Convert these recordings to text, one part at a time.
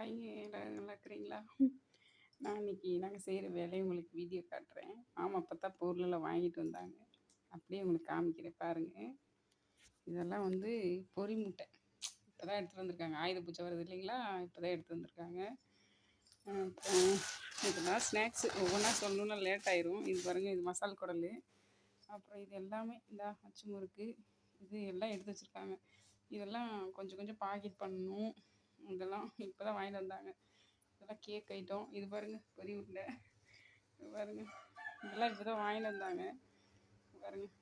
ஹாய்ங்க எல்லாரும் நல்லா இருக்கிறீங்களா? நான் இன்னைக்கு நாங்கள் செய்கிற வேலையை உங்களுக்கு வீடியோ காட்டுறேன். ஆமாம், அப்போ தான் பொருளெல்லாம் வாங்கிட்டு வந்தாங்க. அப்படியே உங்களுக்கு காமிக்கிறேன் பாருங்கள். இதெல்லாம் வந்து பொரி முட்டை இப்போ தான் எடுத்துகிட்டு வந்திருக்காங்க. ஆயுத பூஜை வருது இல்லைங்களா, இப்போ தான் எடுத்து வந்திருக்காங்க. அப்புறம் இதெல்லாம் ஸ்நாக்ஸு ஒவ்வொன்றா சொல்லணுன்னா லேட் ஆயிரும். இது பாருங்கள், இது மசால் குடல். அப்புறம் இது எல்லாமே இந்த அச்சு முறுக்கு இது எல்லாம் எடுத்து வச்சுருக்காங்க. இதெல்லாம் கொஞ்சம் கொஞ்சம் பாக்கெட் பண்ணணும். இதெல்லாம் இப்போ தான் வாங்கிட்டு வந்தாங்க. இதெல்லாம் கேக் ஐட்டம். இது பாருங்கள், பொரி உருண்டை. இது பாருங்கள், இதெல்லாம் இப்போ தான் வாங்கிட்டு வந்தாங்க. பாருங்கள்,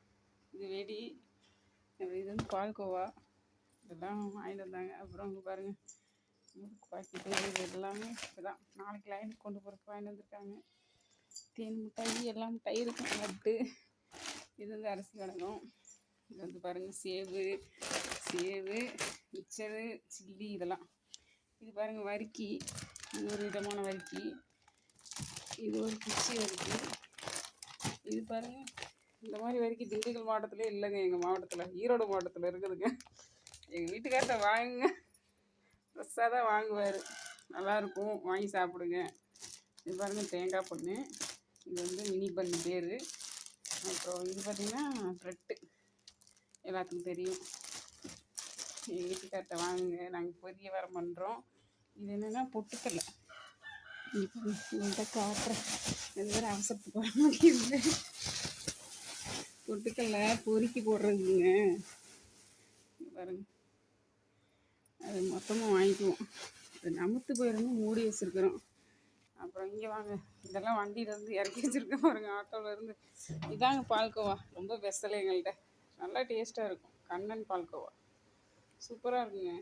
இது வெடி. இது வந்து பால்கோவா. இதெல்லாம் வாங்கிட்டு வந்தாங்க. அப்புறம் இங்கே பாருங்கள், முறுக்கு பாக்கெட்டு. இது எல்லாமே இப்போ தான் நாளைக்கு லைனுக்கு கொண்டு போகிறதுக்கு வாங்கிட்டு வந்திருக்காங்க. தேன் மிட்டாய் எல்லாம் மிட்டாய் இருக்கும். லட்டு. இது வந்து அரிசி கடகம். இது வந்து பாருங்கள், சேவு மிக்சரு சில்லி இதெல்லாம். இது பாருங்கள், வரிக்கி. இது ஒரு விதமான வரிக்கி. இது ஒரு குச்சி வரிக்கி. இது பாருங்கள், இந்த மாதிரி வரிக்கி திண்டுக்கல் மாவட்டத்தில் இல்லைங்க. எங்கள் மாவட்டத்தில், ஈரோடு மாவட்டத்தில் இருக்குதுங்க. எங்கள் வீட்டுக்கார்ட்ட வாங்குங்க, ஃப்ரெஷ்ஷாக தான் வாங்குவார். நல்லாயிருக்கும், வாங்கி சாப்பிடுங்க. இது பாருங்கள், தேங்காய் பண்ணு. இது வந்து மினி பண்ணு பேர். அப்புறம் இது பார்த்திங்கன்னா ப்ரெட்டு, எல்லாத்துக்கும் தெரியும். எங்கள் வீட்டுக்கார்ட்ட வாங்குங்க, நாங்கள் பொரிய வர பண்ணுறோம். இது என்னென்னா பொட்டுக்கடலை. இப்போ காட்டுறேன். இது வேறு அவசரத்துக்கு வர மாட்டேங்குது. பொட்டுக்கடலை பொறுக்கி போடுறதுங்க. பாருங்க, அது மொத்தமாக வாங்கிக்குவோம். அது நமுத்து போயிருந்து மூடி வச்சுருக்குறோம். அப்புறம் இங்கே வாங்க, இதெல்லாம் வண்டியிலேருந்து இறக்கி வச்சுருக்கேன் பாருங்க, ஆட்டோவிலேருந்து. இதாங்க பால்கோவா. ரொம்ப பெஸ்டல் எங்கள்கிட்ட. நல்லா டேஸ்ட்டாக இருக்கும். கண்ணன் பால்கோவா சூப்பராக இருக்குங்க.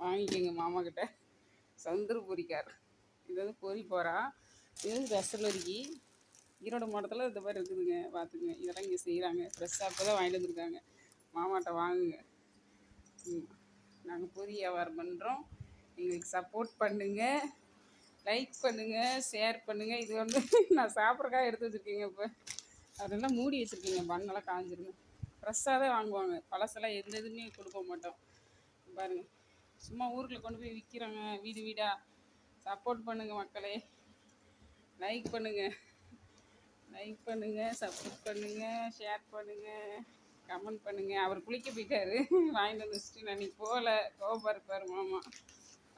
வாங்கிக்கோங்க மாமாக்கிட்ட. சந்துரு பொரிக்கார். இது வந்து பொரி போகிறா. இது வந்து வெசல் வரிக்கி. ஈரோடு மாவட்டத்தில் இந்த மாதிரி இருக்குதுங்க, பார்த்துக்குங்க. இதெல்லாம் இங்கே செய்கிறாங்க. ஃப்ரெஷ்ஷாக இப்போ தான் வாங்கிட்டு வந்துருக்காங்க. மாமாட்ட வாங்குங்க. நாங்கள் பொரி வியாபாரம் பண்ணுறோம். எங்களுக்கு சப்போர்ட் பண்ணுங்கள், லைக் பண்ணுங்கள், ஷேர் பண்ணுங்கள். இது வந்து நான் சாப்பிட்றக்காக எடுத்து வச்சுருக்கீங்க. இப்போ அதெல்லாம் மூடி வச்சுருக்கீங்க, பண்ணெல்லாம் காஞ்சிருங்க. ஃப்ரெஷ்ஷாக தான் வாங்குவாங்க. பழசெல்லாம் எந்த இதுவுமே கொடுக்க மாட்டோம். பாருங்கள், சும்மா ஊருக்குள்ள கொண்டு போய் விற்கிறாங்க வீடு வீடாக. சப்போர்ட் பண்ணுங்கள் மக்களே. லைக் பண்ணுங்கள், சப்போர்ட் பண்ணுங்கள், ஷேர் பண்ணுங்கள், கமெண்ட் பண்ணுங்கள். அவர் குளிக்க போயிட்டார், வாங்கிட்டு வந்து வச்சுட்டு. நான் அன்றைக்கி போகல, கோபம் இருப்பார் மாமா.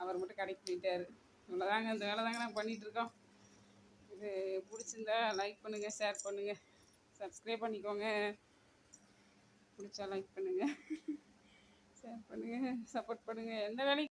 அவர் மட்டும் கடைக்கு போயிட்டார். இவ்வளோதாங்க, இந்த வேலை தாங்க நாங்கள் பண்ணிகிட்ருக்கோம். இது பிடிச்சிருந்தா லைக் பண்ணுங்கள், ஷேர் பண்ணுங்கள், சப்ஸ்கிரைப் பண்ணிக்கோங்க. பிடிச்சா லைக் பண்ணுங்கள், ஷேர் பண்ணுங்கள், சப்போர்ட் பண்ணுங்கள். எந்த வேலையும்